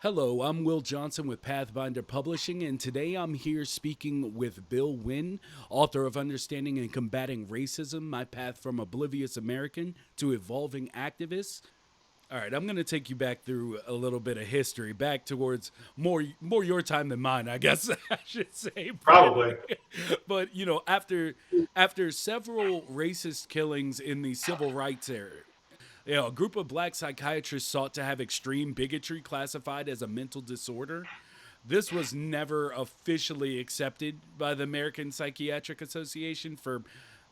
Hello, I'm Will Johnson with Pathbinder Publishing, and today I'm here speaking with Bill Wynne, author of Understanding and Combating Racism: My Path from Oblivious American to Evolving Activist. All right, I'm going to take you back through a little bit of history, back towards more your time than mine, I guess I should say. But Probably. after several racist killings in the civil rights era, a group of black psychiatrists sought to have extreme bigotry classified as a mental disorder. This was never officially accepted by the American Psychiatric Association for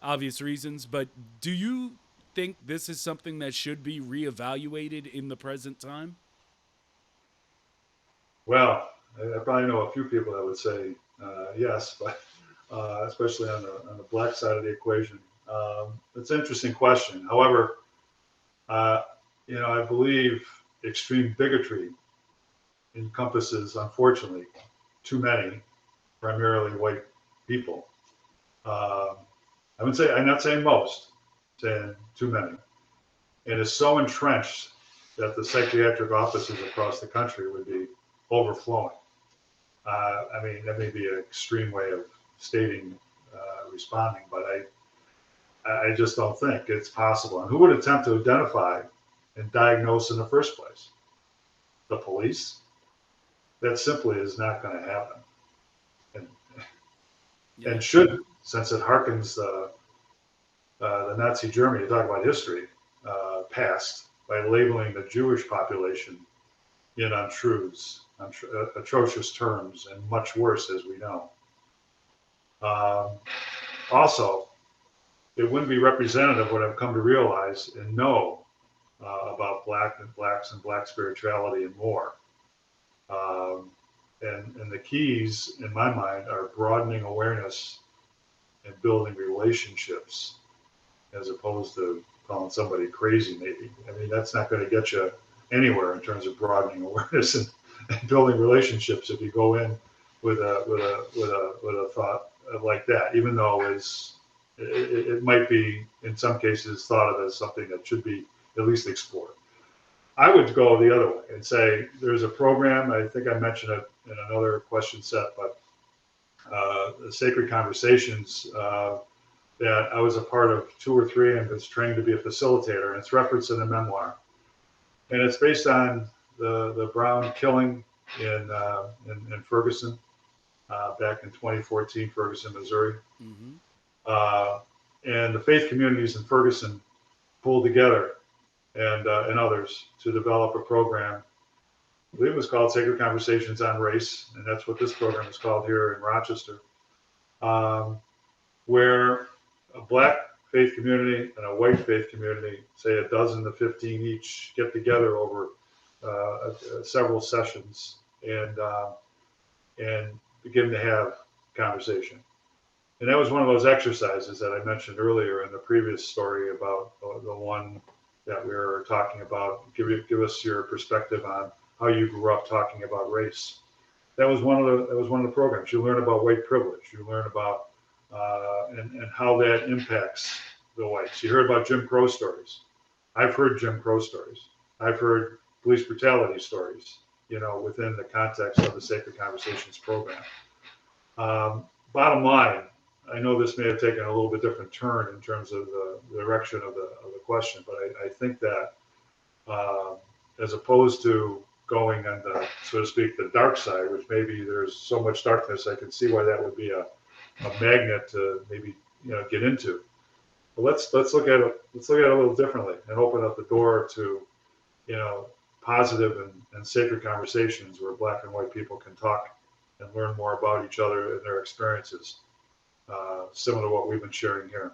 obvious reasons, but do you think this is something that should be reevaluated in the present time? Well, I probably know a few people that would say yes, but especially on the black side of the equation. It's an interesting question. However, uh, I believe extreme bigotry encompasses, unfortunately, too many, primarily white people. Um, I would say I'm not saying most, I'm saying too many, and it's so entrenched that the psychiatric offices across the country would be overflowing. I mean, that may be an extreme way of stating responding, but I just don't think it's possible. And who would attempt to identify and diagnose in the first place? The police? That simply is not going to happen. And, Yeah. and should, since it harkens the Nazi Germany, to talk about history, past by labeling the Jewish population in untruths, atrocious terms, and much worse, as we know. Um, Also, it wouldn't be representative of what I've come to realize and know about blacks and black spirituality and more. Um, and the keys, in my mind, are broadening awareness and building relationships, as opposed to calling somebody crazy. Maybe I mean that's not going to get you anywhere in terms of broadening awareness and building relationships if you go in with a thought like that, even though it might be in some cases thought of as something that should be at least explored. I would go the other way and say there's a program. I think I mentioned it in another question set, but the Sacred Conversations that I was a part of two or three and was trained to be a facilitator, and it's referenced in the memoir. And it's based on the Brown killing in Ferguson back in 2014, Ferguson, Missouri. Mm-hmm. Uh, and the faith communities in Ferguson pulled together and others to develop a program. I believe it was called Sacred Conversations on Race, and that's what this program is called here in Rochester, um, where a black faith community and a white faith community, say a dozen to 15 each, get together over several sessions and begin to have conversation. And that was one of those exercises that I mentioned earlier in the previous story about the one that we were talking about. Give us your perspective on how you grew up talking about race. That was one of the programs. You learn about white privilege. You learn about and how that impacts the whites. You heard about Jim Crow stories. I've heard Jim Crow stories. I've heard police brutality stories. Within the context of the Sacred Conversations program. Bottom line, I know this may have taken a little bit different turn in terms of the direction of the question, but I think that uh, as opposed to going on the, so to speak, the dark side, which maybe there's so much darkness, I can see why that would be a magnet to maybe get into. But let's look at it a little differently and open up the door to you know positive and sacred conversations where black and white people can talk and learn more about each other and their experiences, similar to what we've been sharing here.